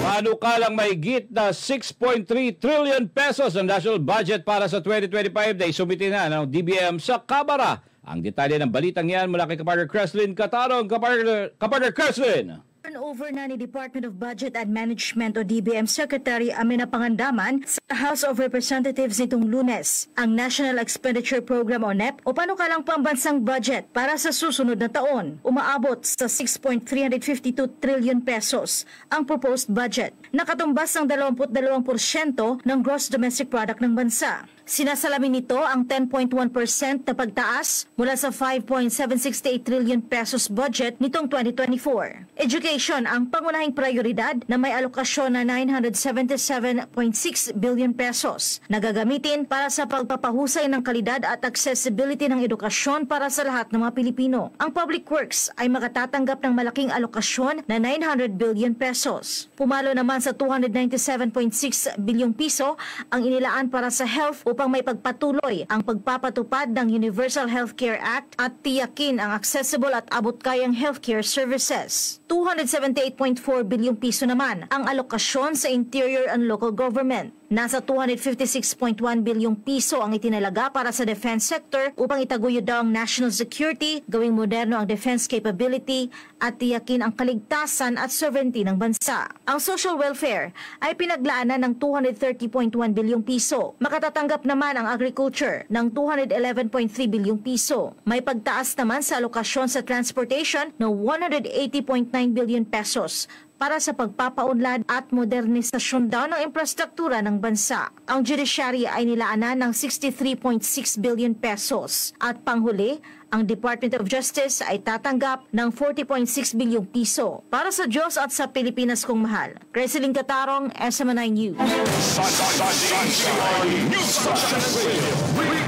Panukalang mahigit na 6.3 trillion pesos ang national budget para sa 2025 na isumiti na ng DBM sa Kamara. Ang detalye ng balitang yan mula kay Kapartner Creslin Catarong. Kapartner Creslin! Over na ni Department of Budget and Management o DBM Secretary Amina Pangandaman sa House of Representatives nitong Lunes ang National Expenditure Program o NEP o panukalang pambansang budget para sa susunod na taon. Umaabot sa 6.352 trillion pesos ang proposed budget, nakatumbas ng 22% ng gross domestic product ng bansa. Sinasalamin nito ang 10.1% na pagtaas mula sa 5.768 trillion pesos budget nitong 2024. Education ang pangunahing prioridad na may alokasyon na 977.6 billion pesos na gagamitin para sa pagpapahusay ng kalidad at accessibility ng edukasyon para sa lahat ng mga Pilipino. Ang Public Works ay makatatanggap ng malaking alokasyon na 900 billion pesos. Pumalo naman sa 297.6 bilyong piso ang inilaan para sa health upang may pagpatuloy ang pagpapatupad ng Universal Healthcare Act at tiyakin ang accessible at abot-kayang healthcare services. 278.4 bilyong piso naman ang alokasyon sa Interior and Local Government. Nasa 256.1 bilyong piso ang itinalaga para sa defense sector upang itaguyod daw ang national security, gawing moderno ang defense capability at tiyakin ang kaligtasan at sovereignty ng bansa. Ang social welfare ay pinaglaanan ng 230.1 bilyong piso. Makatatanggap naman ang agriculture ng 211.3 bilyong piso. May pagtaas naman sa alokasyon sa transportation ng 180.9 billion pesos para sa pagpapaunlad at modernisasyon daw ng infrastruktura ng bansa. Ang judiciary ay nilaanan ng 63.6 billion pesos. At panghuli, ang Department of Justice ay tatanggap ng 40.6 bilyong piso. Para sa Diyos at sa Pilipinas kong mahal. Creslin Catarong, SMNI News.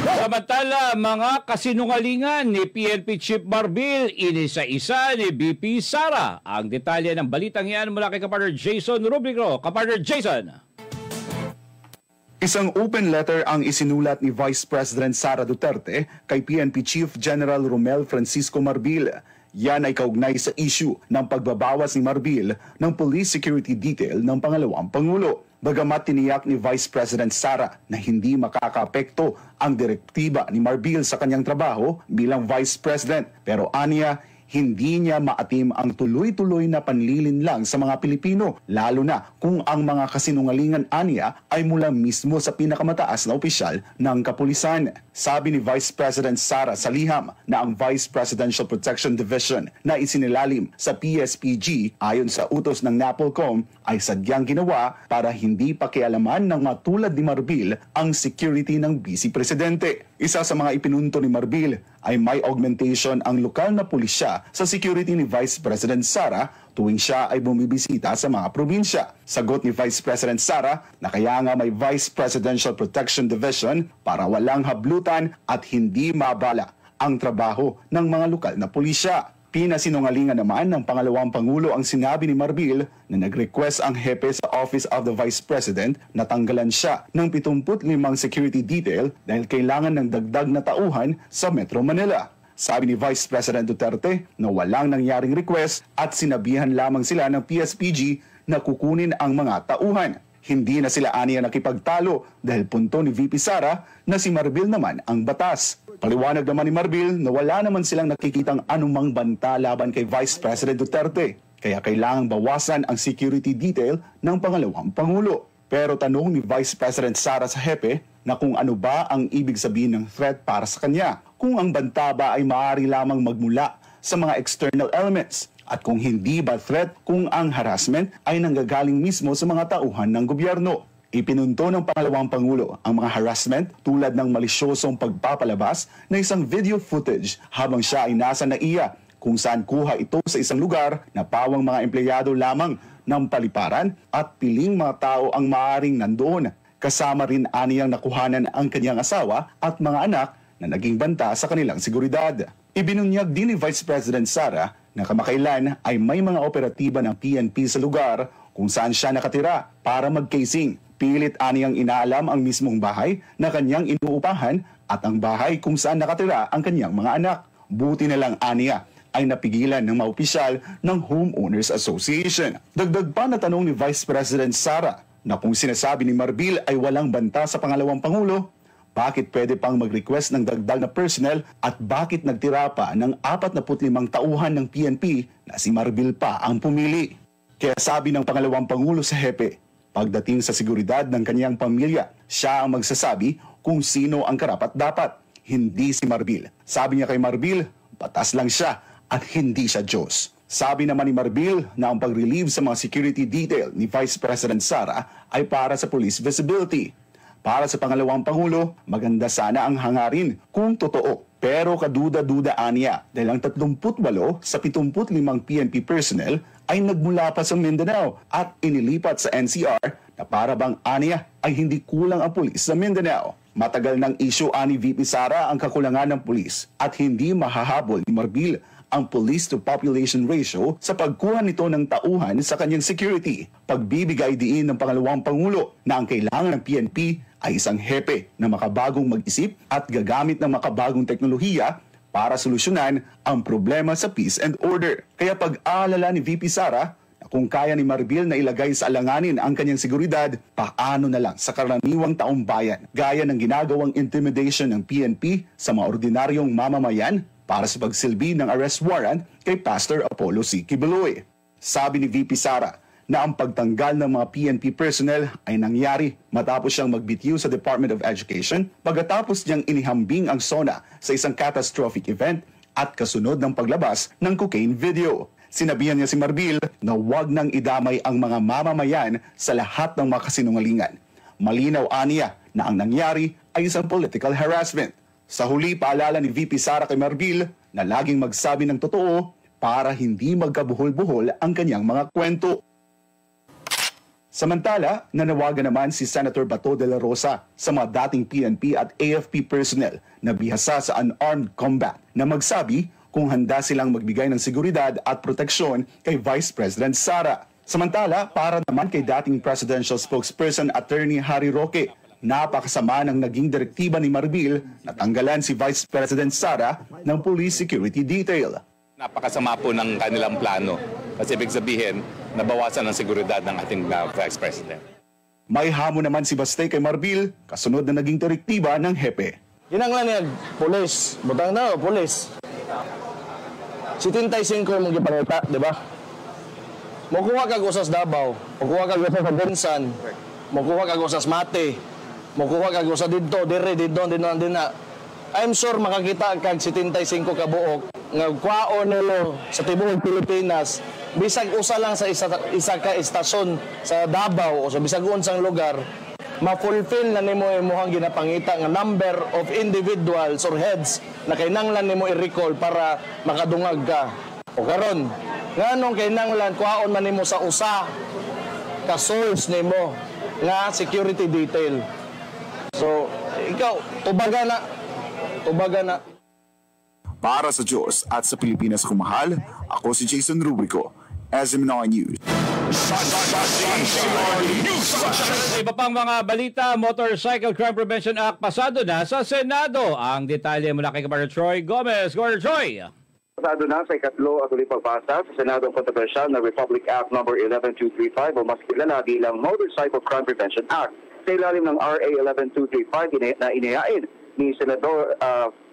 Samantala, mga kasinungalingan ni PNP Chief Marbil, inisa-isa ni BP Sara. Ang detalye ng balitang yan mula kay Kapartner Jason Rubrico. Kapartner Jason! Isang open letter ang isinulat ni Vice President Sara Duterte kay PNP Chief General Romel Francisco Marbil. Yan ay kaugnay sa issue ng pagbabawas ni Marbil ng police security detail ng pangalawang Pangulo. Bagamat tiniyak ni Vice President Sara na hindi makakaapekto ang direktiba ni Marbil sa kanyang trabaho bilang Vice President, pero aniya, hindi niya maatim ang tuloy-tuloy na panlilinlang sa mga Pilipino, lalo na kung ang mga kasinungalingan aniya ay mula mismo sa pinakamataas na opisyal ng kapulisan. Sabi ni Vice President Sara sa liham na ang Vice Presidential Protection Division na isinilalim sa PSPG ayon sa utos ng NAPOLCOM ay sadyang ginawa para hindi pakialaman ng matulad ni Marbil ang security ng Vice Presidente. Isa sa mga ipinunto ni Marbil ay may augmentation ang lokal na pulisya sa security ni Vice President Sara tuwing siya ay bumibisita sa mga probinsya. Sagot ni Vice President Sara na kaya nga may Vice Presidential Protection Division para walang hablutan at hindi mabala ang trabaho ng mga lokal na pulisya. Pinasinungalingan naman ng pangalawang Pangulo ang sinabi ni Marbil na nag-request ang hepe sa Office of the Vice President na tanggalan siya ng 75 security detail dahil kailangan ng dagdag na tauhan sa Metro Manila. Sabi ni Vice President Duterte na walang nangyaring request at sinabihan lamang sila ng PSPG na kukunin ang mga tauhan. Hindi na sila aniya nakipagtalo dahil punto ni VP Sara na si Marbil naman ang batas. Paliwanag naman ni Marbil na wala naman silang nakikitang anumang banta laban kay Vice President Duterte, kaya kailangang bawasan ang security detail ng pangalawang Pangulo. Pero tanong ni Vice President Sara sa hepe na kung ano ba ang ibig sabihin ng threat para sa kanya, kung ang banta ba ay maaari lamang magmula sa mga external elements, at kung hindi ba threat kung ang harassment ay nanggagaling mismo sa mga tauhan ng gobyerno. Ipinunto ng pangalawang Pangulo ang mga harassment tulad ng malisyosong pagpapalabas na isang video footage habang siya ay nasa NAIA, kung saan kuha ito sa isang lugar na pawang mga empleyado lamang ng paliparan at piling mga tao ang maaaring nandoon. Kasama rin aniyang nakuhanan ang kanyang asawa at mga anak na naging banta sa kanilang seguridad. Ibinunyag din ni Vice President Sara na kamakailan ay may mga operatiba ng PNP sa lugar kung saan siya nakatira para mag-casing. Pilit aniyang inaalam ang mismong bahay na kanyang inuupahan at ang bahay kung saan nakatira ang kanyang mga anak. Buti na lang aniya ay napigilan ng mga opisyal ng Homeowners Association. Dagdag pa na tanong ni Vice President Sara na kung sinasabi ni Marbil ay walang banta sa pangalawang Pangulo, bakit pwede pang mag-request ng dagdag na personnel at bakit nagtira pa ng 45 tauhan ng PNP na si Marbil pa ang pumili. Kaya sabi ng pangalawang Pangulo sa hepe, pagdating sa seguridad ng kanyang pamilya, siya ang magsasabi kung sino ang karapat-dapat, hindi si Marbil. Sabi niya kay Marbil, batas lang siya at hindi siya Diyos. Sabi naman ni Marbil na ang pag-relieve sa mga security detail ni Vice President Sara ay para sa police visibility. Para sa pangalawang Pangulo, maganda sana ang hangarin kung totoo. Pero kaduda-dudaan niya dahil ang 38 sa 75 PNP personnel ay nagmula pa sa Mindanao at inilipat sa NCR na para bang aniya ay hindi kulang ang pulis sa Mindanao. Matagal ng issue ani VP Sara ang kakulangan ng pulis at hindi mahahabol ni Marbil ang police-to-population ratio sa pagkuha nito ng tauhan sa kanyang security. Pagbibigay diin ng pangalawang Pangulo na ang kailangan ng PNP ay isang hepe na makabagong mag-isip at gagamit ng makabagong teknolohiya para solusyonan ang problema sa peace and order. Kaya pag-aalala ni VP Sara na kung kaya ni Marbil na ilagay sa alanganin ang kanyang seguridad, paano na lang sa karaniwang taong bayan gaya ng ginagawang intimidation ng PNP sa mga ordinaryong mamamayan para sa pagsilbi ng arrest warrant kay Pastor Apollo C. Kibuloy. Sabi ni VP Sara na ang pagtanggal ng mga PNP personnel ay nangyari matapos siyang magbitiw sa Department of Education pagkatapos niyang inihambing ang SONA sa isang catastrophic event at kasunod ng paglabas ng cocaine video. Sinabihan niya si Marbil na huwag nang idamay ang mga mamamayan sa lahat ng mga kasinungalingan. Malinaw aniya na ang nangyari ay isang political harassment. Sa huli, paalala ni VP Sara kay Marbil na laging magsabi ng totoo para hindi magkabuhol-buhol ang kanyang mga kwento. Samantala, nanawagan naman si Senator Bato de la Rosa sa mga dating PNP at AFP personnel na bihasa sa unarmed combat na magsabi kung handa silang magbigay ng seguridad at proteksyon kay Vice President Sara. Samantala, para naman kay dating presidential spokesperson Attorney Harry Roque, napakasama ng naging direktiba ni Marbil na tanggalan si Vice President Sara ng police security detail. Napakasama po ng kanilang plano kasi ibig sabihin nabawasan ang seguridad ng ating Vice President. May hamon naman si Bastay kay Marbil kasunod na naging direktiba ng hepe. Ginanglan niya, pulis. Butang na, pulis. Si 35 yung mong gipangita, di ba? Makuha kag usas Davao, makuha kag usas sa Bensan, makuha kag usas Mate, makuha kag usas dito, dire, dito, na. I'm sure makakita kag 75 ka buok nga kwaon nilo sa tibuok Pilipinas bisag usa lang sa isa ka istasyon sa Davao o sa bisag unsang lugar ma-fulfill na nimo imong ginapangita nga number of individuals or heads na kinahanglan nimo i-recall para makadungag ka. O karon nganong kinahanglan kwaon man nimo sa usa ka source nimo nga security detail. So ikaw tubaga na. Para sa Diyos at sa Pilipinas kumahal, ako si Jason Rubico, SMNR News. Sa iba pang mga balita, Motorcycle Crime Prevention Act pasado na sa Senado. Ang detalye mula kay Kapatid Troy Gomez. Governor Troy. Pasado na sa ikatlo at ulit pagpasa sa Senado Controversial na Republic Act No. 11235 o mas kilala bilang Motorcycle Crime Prevention Act. Sa ilalim ng RA 11235 na inihain ni Senador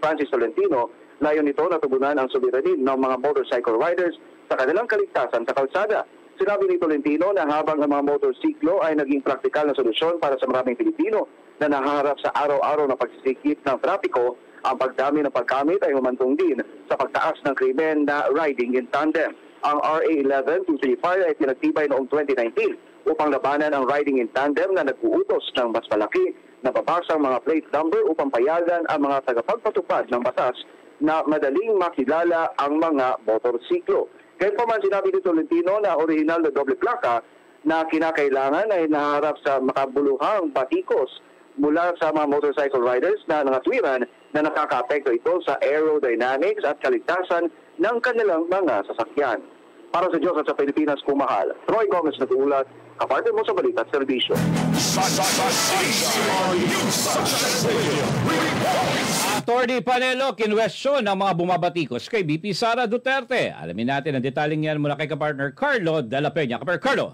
Francis Tolentino, layon nito na tugunan ang suliranin ng mga motorcycle riders sa kanilang kaligtasan sa kalsada. Sinabi ni Tolentino na habang ang mga motorsiklo ay naging praktikal na solusyon para sa maraming Pilipino na nahaharap sa araw-araw na pagsisikip ng trapiko, ang pagdami ng pagkamit ay humantong din sa pagtaas ng krimen na riding in tandem. Ang RA 11235 ay pinagtibay noong 2019 upang labanan ang riding in tandem na nag-uutos ng mas malaki na babasang mga plate number upang payagan ang mga tagapagpatupad ng batas na madaling makilala ang mga motorsiklo. Kaya pa man sinabi ni Tolentino na original na doble plaka na kinakailangan ay naharap sa makabuluhang batikos mula sa mga motorcycle riders na nangatwiran na nakaka-apekto ito sa aerodynamics at kaligtasan ng kanilang mga sasakyan. Para sa Diyos at sa Pilipinas kumahal, Troy Gomez nag-uulat, kaparte mo sa Balita at Serbisyo. Attorney Panelo, kinwestiyon ng mga bumabatikos kay VP Sara Duterte. Alamin natin ang detaling yan mula kay kapartner Carlo Dela Peña. Kapartner Carlo.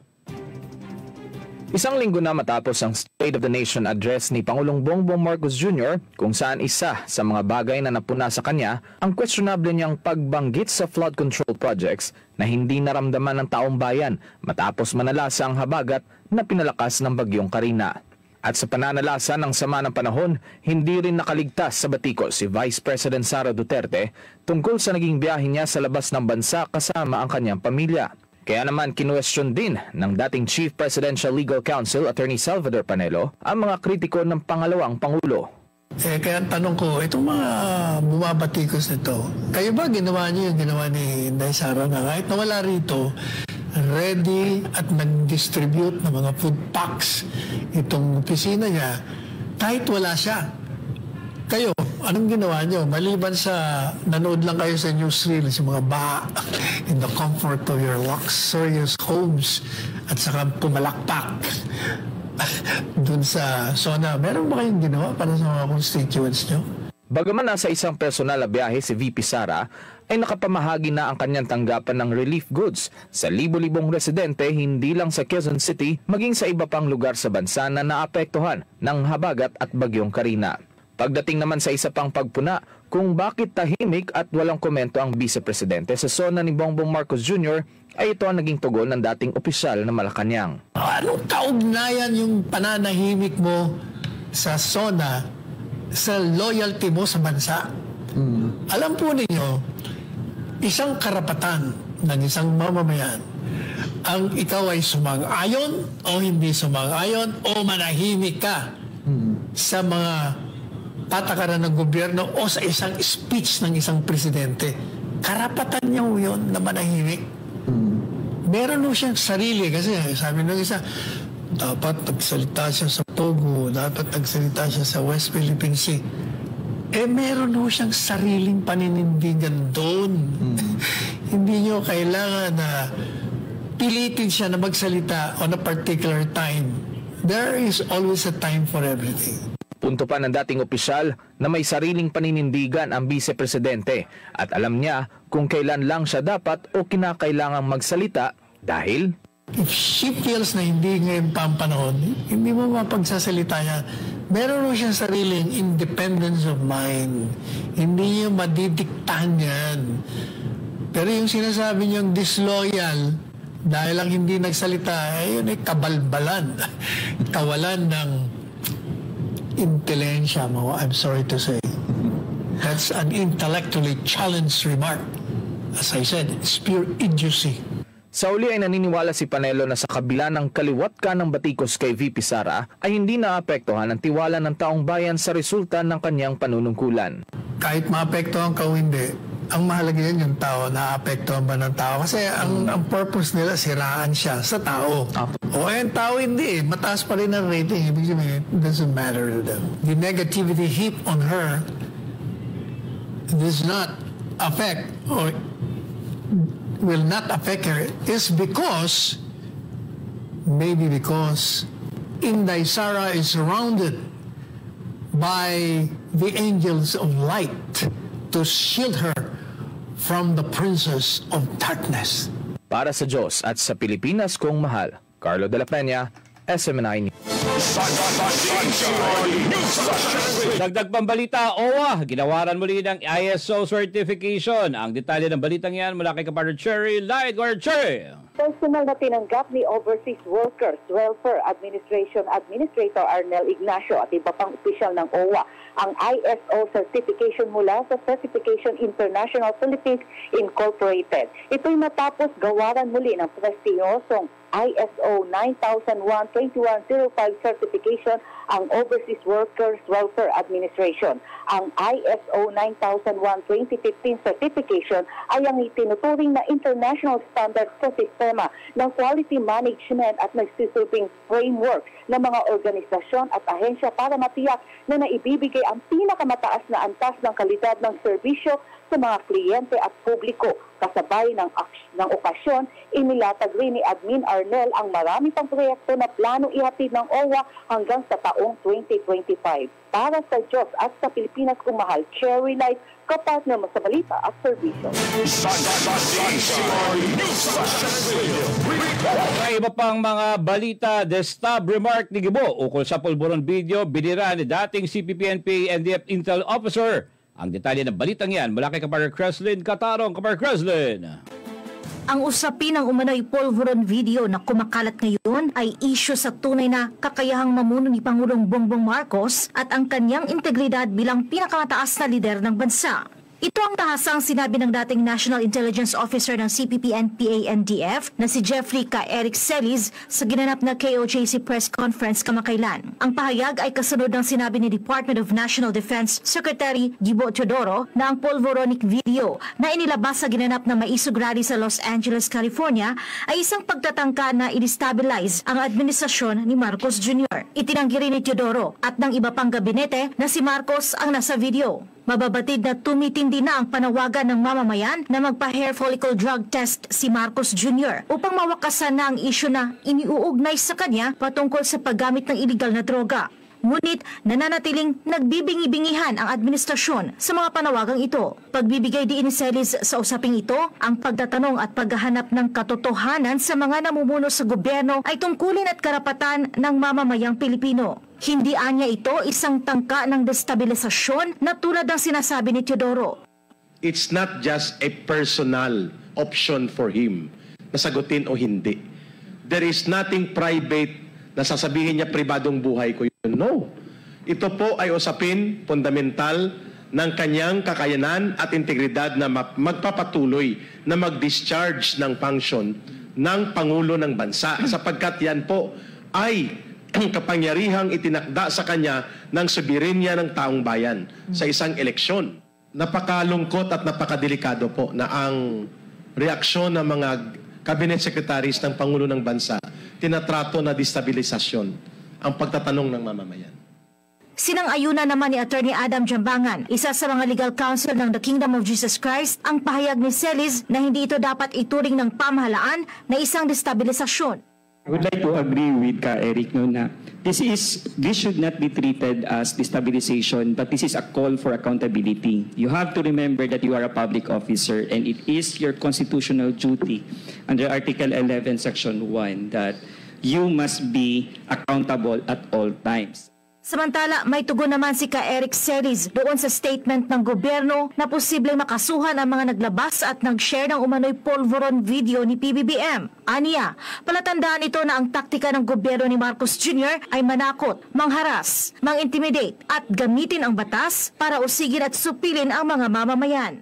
Isang linggo na matapos ang State of the Nation address ni Pangulong Bongbong Marcos Jr. kung saan isa sa mga bagay na napuna sa kanya ang questionable niyang pagbanggit sa flood control projects na hindi naramdaman ng taong bayan matapos manalasa ang habagat na pinalakas ng bagyong Karina. At sa pananalasa ng sama ng panahon, hindi rin nakaligtas sa batikos si Vice President Sara Duterte tungkol sa naging biyahe niya sa labas ng bansa kasama ang kanyang pamilya. Kaya naman kinuwestiyon din ng dating Chief Presidential Legal Counsel Attorney Salvador Panelo ang mga kritiko ng pangalawang Pangulo. Kaya tanong ko, itong mga bumabatikos nito, kayo ba ginawa niyo yung ginawa ni Inday Sara na kahit nawala rito, ready at nag-distribute ng mga food packs itong opisina niya kahit wala siya? Kayo, anong ginawa nyo? Maliban sa nanood lang kayo sa newsreel, sa mga baha in the comfort of your luxurious homes at saka pumalakpak dun sa SONA. Meron ba kayong ginawa para sa mga constituents nyo? Bagaman nasa isang personal na biyahe si VP Sara, ay nakapamahagi na ang kanyang tanggapan ng relief goods sa libo-libong residente hindi lang sa Quezon City, maging sa iba pang lugar sa bansa na naapektuhan ng habagat at bagyong Karina. Pagdating naman sa isa pang pagpuna kung bakit tahimik at walang komento ang Vice Presidente sa SONA ni Bongbong Marcos Jr., ay ito ang naging tugon ng dating opisyal na Malacanang. Anong kaugnayan yung pananahimik mo sa SONA sa loyalty mo sa bansa? Alam po ninyo, isang karapatan ng isang mamamayan ang ikaw ay sumang-ayon o hindi sumang-ayon o manahimik ka sa mga patakaran ng gobyerno o sa isang speech ng isang presidente. Karapatan niya yun na manahimik. Meron mo siyang sarili kasi sabi nung isa, dapat nagsalita siya sa Pogo, dapat nagsalita siya sa West Philippine Sea. Meron mo siyang sariling paninindigan doon. Hindi niyo kailangan na pilitin siya na magsalita on a particular time. There is always a time for everything. Punto pa ng dating opisyal na may sariling paninindigan ang Vice Presidente at alam niya kung kailan lang siya dapat o kinakailangang magsalita dahil if she feels na hindi ngayon pa ang panahon, hindi mo mapagsasalita niya. Meron mo siyang sariling independence of mind. Hindi niya madidiktahan yan. Pero yung sinasabi niyang disloyal dahil lang hindi nagsalita, yun ay kabalbalan. Kawalan ng intelensya mo, I'm sorry to say. That's an intellectually challenged remark. As I said, it's pure idiocy. Sa uli ay naniniwala si Panelo na sa kabila ng kaliwat ka ng batikos kay VP Sara ay hindi naapektuhan ang tiwala ng taong bayan sa resulta ng kanyang panunungkulan. Kahit maapektuhan ka o hindi, ang mahalaga yan yung tao, naapektuhan ba ng tao? Kasi ang purpose nila, siraan siya sa tao. O yung tao hindi, mataas pa rin ang rating. Ibig sabihin, it doesn't matter to them. The negativity heaped on her does not affect or will not affect her is because, maybe because Inday Sara is surrounded by the angels of light to shield her from the princes of darkness. Para sa Diyos at sa Pilipinas kong mahal, Carlo Dela Peña, SMNI News. Dagdag pambalita, OWA, ginawaran muli ng ISO certification. Ang detalye ng balitang yan mula kay kapartner Cherry Lightguard. Cherry! Personal na tinanggap ni Overseas Workers Welfare Administration Administrator Arnel Ignacio at iba pang opisyal ng OWA ang ISO certification mula sa Certification International Philippines Incorporated. Ito'y matapos gawaran muli ng prestiyosong ISO 9001-2105 certification ang Overseas Workers Welfare Administration. Ang ISO 9001-2015 certification ay ang itinuturing na international standard sa sistema ng quality management at nagsisilbing framework ng mga organisasyon at ahensya para matiyak na naibibigay Duterte ang pinakamataas na antas ng kalidad ng serbisyo sa mga kliyente at publiko. Kasabay ng okasyon, inilatag rin ni Admin Arnel ang marami pang proyekto na planong ihatid ng OWA hanggang sa taong 2025. Para sa Diyos at sa Pilipinas kung mahal, Cherry Light, kapartner mo sa balita at serbisyo. Sa iba pang mga balita, destab remark ni Gibo ukol sa pulburon video binira ni dating CPP-NPA NDF Intel Officer. Ang detalye ng balitang yan mula kay Kapar Creslin Catarong. Kapar Creslin. Ang usapin ng umano'y pulveron video na kumakalat ngayon ay isyu sa tunay na kakayahang mamuno ni Pangulong Bongbong Marcos at ang kanyang integridad bilang pinakamataas na lider ng bansa. Ito ang tahasang sinabi ng dating National Intelligence Officer ng CPP-NPA-NDF na si Jeffrey K. Eric Celis sa ginanap na KOJC press conference kamakailan. Ang pahayag ay kasunod ng sinabi ni Department of National Defense Secretary Gibo Teodoro na ang pulveronic video na inilabas sa ginanap na maisog rally sa Los Angeles, California ay isang pagtatangka na i-destabilize ang administrasyon ni Marcos Jr. Itinanggi rin ni Teodoro at ng iba pang gabinete na si Marcos ang nasa video. Mababatid na tumitindi na ang panawagan ng mamamayan na magpa-hair follicle drug test si Marcos Jr. upang mawakasan na ang isyu na iniuugnay sa kanya patungkol sa paggamit ng iligal na droga. Ngunit nananatiling nagbibingi-bingihan ang administrasyon sa mga panawagang ito. Pagbibigay diin ni Celis sa usaping ito, ang pagtatanong at paghahanap ng katotohanan sa mga namumuno sa gobyerno ay tungkulin at karapatan ng mamamayang Pilipino. Hindi anya ito isang tangka ng destabilisasyon na tulad ng sinasabi ni Teodoro. It's not just a personal option for him na sagutin o hindi. There is nothing private na sasabihin niya pribadong buhay ko yun. No. Ito po ay usapin fundamental ng kanyang kakayanan at integridad na magpapatuloy na mag-discharge ng function ng Pangulo ng Bansa sapagkat yan po ay kapangyarihang itinakda sa kanya ng soberenya ng taong bayan sa isang eleksyon. Napakalungkot at napakadelikado po na ang reaksyon ng mga cabinet secretaries ng Pangulo ng Bansa tinatrato na destabilisasyon ang pagtatanong ng mamamayan. Sinang-ayunan naman ni Attorney Adam Jambangan, isa sa mga legal counsel ng The Kingdom of Jesus Christ, ang pahayag ni Celis na hindi ito dapat ituring ng pamahalaan na isang destabilisasyon. I would like to agree with Ka Eric no, na this should not be treated as destabilization, but this is a call for accountability. You have to remember that you are a public officer and it is your constitutional duty under Article 11, Section 1 that you must be accountable at all times. Samantala, may tugon naman si Ka Eric Celis doon sa statement ng gobyerno na posibleng makasuhan ang mga naglabas at nag-share ng umano'y pulveron video ni PBBM. Aniya, palatandaan ito na ang taktika ng gobyerno ni Marcos Jr. ay manakot, mangharas, mang-intimidate at gamitin ang batas para usigin at supilin ang mga mamamayan.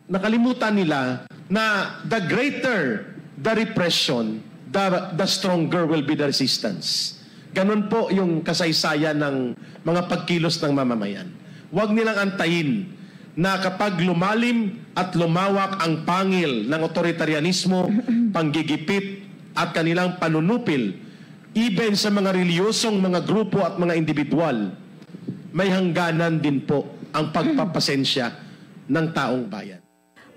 Nakalimutan nila na the greater the repression, the stronger will be the resistance. Ganun po yung kasaysayan ng mga pagkilos ng mamamayan. Huwag nilang antayin na kapag lumalim at lumawak ang pangil ng otoritarianismo, panggigipit at kanilang panunupil, even sa mga reliyosong mga grupo at mga individual, may hangganan din po ang pagpapasensya ng taong bayan.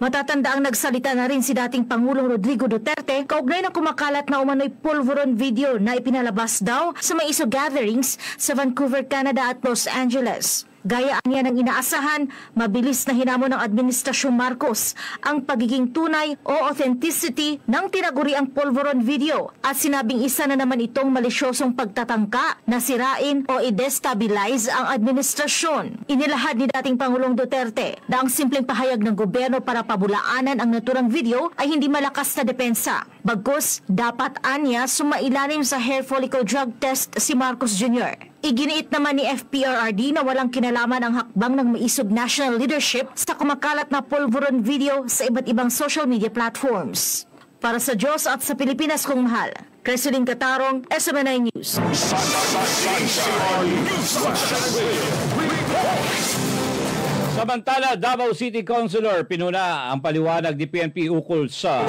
Matatanda ang nagsalita na rin si dating Pangulong Rodrigo Duterte kaugnay ng kumakalat na umano'y pulveron video na ipinalabas daw sa mga iso gatherings sa Vancouver, Canada at Los Angeles. Gaya niya ng inaasahan, mabilis na hinamon ng Administrasyong Marcos ang pagiging tunay o authenticity ng tinaguriang pulveron video at sinabing isa na naman itong malisyosong pagtatangka na sirain o i-destabilize ang administrasyon. Inilahad ni dating Pangulong Duterte na ang simpleng pahayag ng gobyerno para pabulaanan ang naturang video ay hindi malakas na depensa. Bagkus, dapat anya sumailalim sa hair follicle drug test si Marcos Jr. Iginiit naman ni FPRRD na walang kinalaman ang hakbang ng maisog national leadership sa kumakalat na pulveron video sa iba't ibang social media platforms. Para sa Diyos at sa Pilipinas kong mahal, Creslin Catarong, SMNI News. Samantala, Davao City Councilor pinuna ang paliwanag ni PNP ukol sa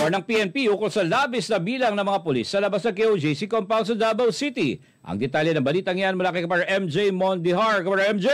Or ng PNP ukol sa labis na bilang ng mga pulis sa labas ng KOJC compound sa Davao City. Ang detalye ng balitang yan mula kay Kapar MJ Mondihar. Kapar MJ!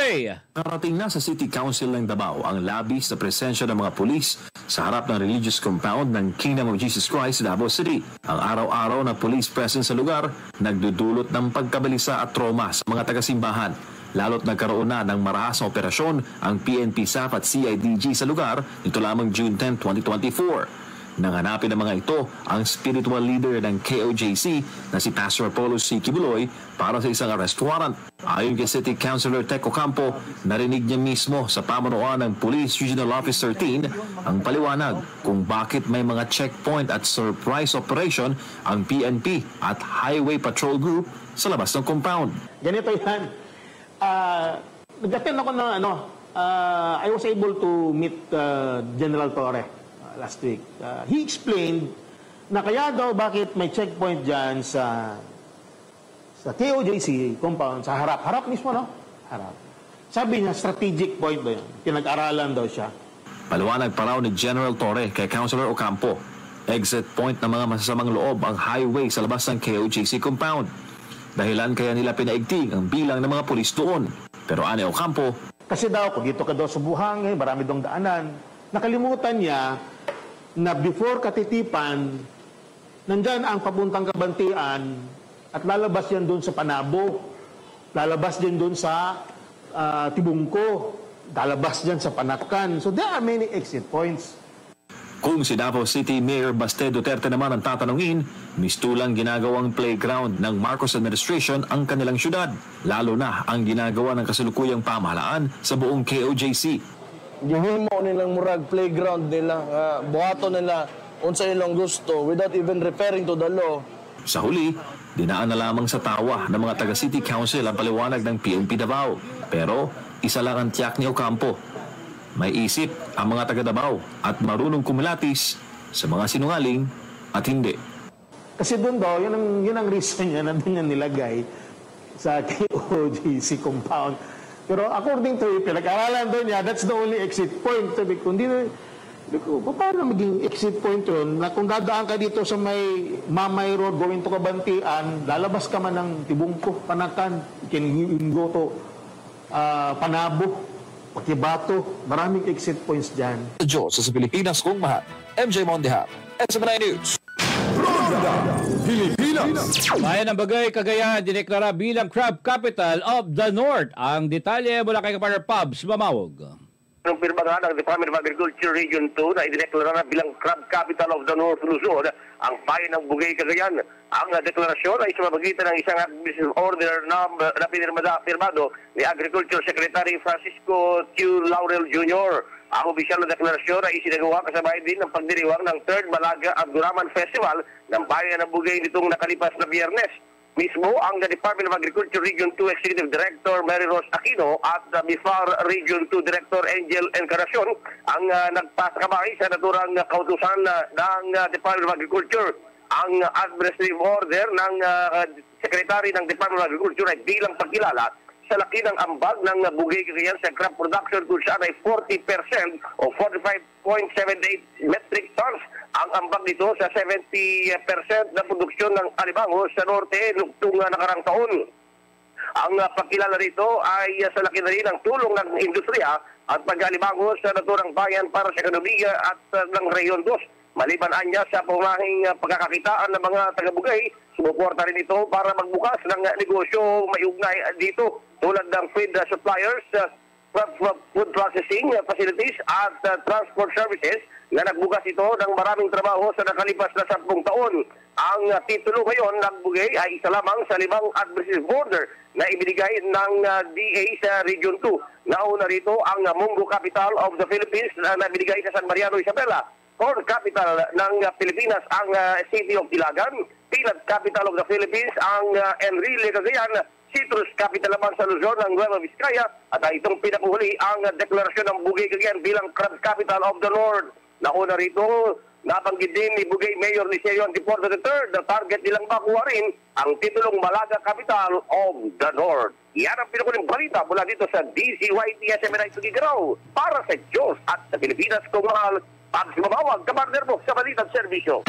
Narating na sa City Council ng Davao ang labis na presensya ng mga pulis sa harap ng religious compound ng Kingdom of Jesus Christ sa Davao City. Ang araw-araw na police presence sa lugar nagdudulot ng pagkabalisa at trauma sa mga taga-simbahan. Lalo't nagkaroon na ng marahas na operasyon ang PNP, SAF at CIDG sa lugar nito lamang June 10, 2024. Nanganapin ng mga ito ang spiritual leader ng KOJC na si Pastor Apollo C. Kibuloy para sa isang arrest warrant. Ayon kay City Councilor Teco Campo, narinig niya mismo sa pamunuan ng Police Regional Office 13 ang paliwanag kung bakit may mga checkpoint at surprise operation ang PNP at Highway Patrol Group sa labas ng compound. Ganito yan. Nag-attend ako ng I was able to meet General Torre last week. He explained na kaya daw bakit may checkpoint dyan sa KOJC compound, sa harap mismo, no? Harap. Sabi niya, strategic point ba yun? Pinag-aralan daw siya. Paliwanag pa raw ni General Torre kay Councilor Ocampo, exit point ng mga masasamang loob ang highway sa labas ng KOJC compound. Dahilan kaya nila pinaigting ang bilang ng mga pulis doon. Pero ani Ocampo, kasi daw, kung dito ka daw sa Buhangin, marami dong daanan. Nakalimutan niya na before Katitipan, nandyan ang papuntang Kabantian at lalabas yan doon sa Panabo, lalabas din doon sa Tibungko, lalabas dyan sa Panatkan. So there are many exit points. Kung si Davao City Mayor Baste Duterte naman ang tatanungin, mistulang ginagawang playground ng Marcos administration ang kanilang syudad, lalo na ang ginagawa ng kasalukuyang pamahalaan sa buong KOJC. Gihimo nilang murag playground nila, buhato nila unsa ilang gusto without even referring to the law. Sa huli, dinaan na lamang sa tawa ng mga taga-City Council ang paliwanag ng PNP Davao. Pero isa lang ang tiyak ni Ocampo. May isip ang mga taga-Davao at marunong kumilatis sa mga sinungaling at hindi. Kasi doon daw, yun ang reason niya na doon niya nilagay sa KOJC compound. Pero according to pinag-aralan doon niya, that's the only exit point. Sabi ko, paano maging exit point yun? Na kung dadaan ka dito sa may Mamay Road going to Kabantian, lalabas ka man ng Tibungko, Panakan, you can go to Panabo, Pakibato, maraming exit points dyan. Diyos sa Pilipinas kung mahal. MJ Mondihar, SMNI News. Bayan ng Bagay, Cagayan, dineklara bilang Crab Capital of the North. Ang detalye mula kay Kapatid Pubs Mamawag. Nung pirma nga ng Department of Agriculture Region 2 na idineklara na bilang Crab Capital of the North Luzon ang bayan ng Bugay, Cagayan. Ang deklarasyon ay sumapagitan ng isang administrative order na pirmado ni Agriculture Secretary Francisco Q. Laurel Jr. Ang opisyal na deklarasyon ay isinagawa kasabay din ng pagdiriwang ng 3rd Malaga Abduraman Festival ng bayan ng Bugay nitong nakalipas na Biyernes. Mismo ang Department of Agriculture Region 2 Executive Director Mary Rose Aquino at MIFAR Region 2 Director Angel Encarnacion ang nagpasakabay sa naturang kautusan ng Department of Agriculture. Ang administrative order ng Secretary ng Department of Agriculture ay bilang pagkilala sa laki ng ambag ng Bugay, Cagayan sa crop production kung saan ay 40% o 45.78 metric tons ang ambag nito sa 70% na produksyon ng alimango sa norte nitong nakarang taon. Ang pagkilala rito ay sa laki na rin ang tulong ng industriya at pag-alimango sa naturang bayan para sa ekonomiya at ng Rayon 2. Maliban anya sa pumahing pagkakakitaan ng mga taga-Bugay, sumuporta rin ito para magbukas ng negosyo may ugnay dito tulad ng feed suppliers, food processing facilities at transport services na nagbukas ito ng maraming trabaho sa nakalipas na 10 taon. Ang titulo ngayon ng Bugay ay isa lamang sa 5 administrative order na ibinigay ng DA sa Region 2. Nauna rito ang Mungo Capital of the Philippines na binigay sa San Mariano, Isabela. Corn Capital ng Pilipinas ang City of Ilagan, Peanut Capital of the Philippines ang Enrile, Cagayan, Citrus Capital naman sa Luzon ng Nueva Vizcaya at itong pinakuhuli ang deklarasyon ng Bugay, Cagayan bilang Crab Capital of the North. Nauna rito, nabanggit din ni Bugay Mayor Liceo Antiporto III na target nilang makuha rin ang titulong Malaga Capital of the North. Yan ang pinukuling balita mula dito sa DCYT SMNI Tugigaraw para sa Diyos at sa Pilipinas kung mahal. Pag Mabawag, kapartner mo sa Balitang Serbisyo.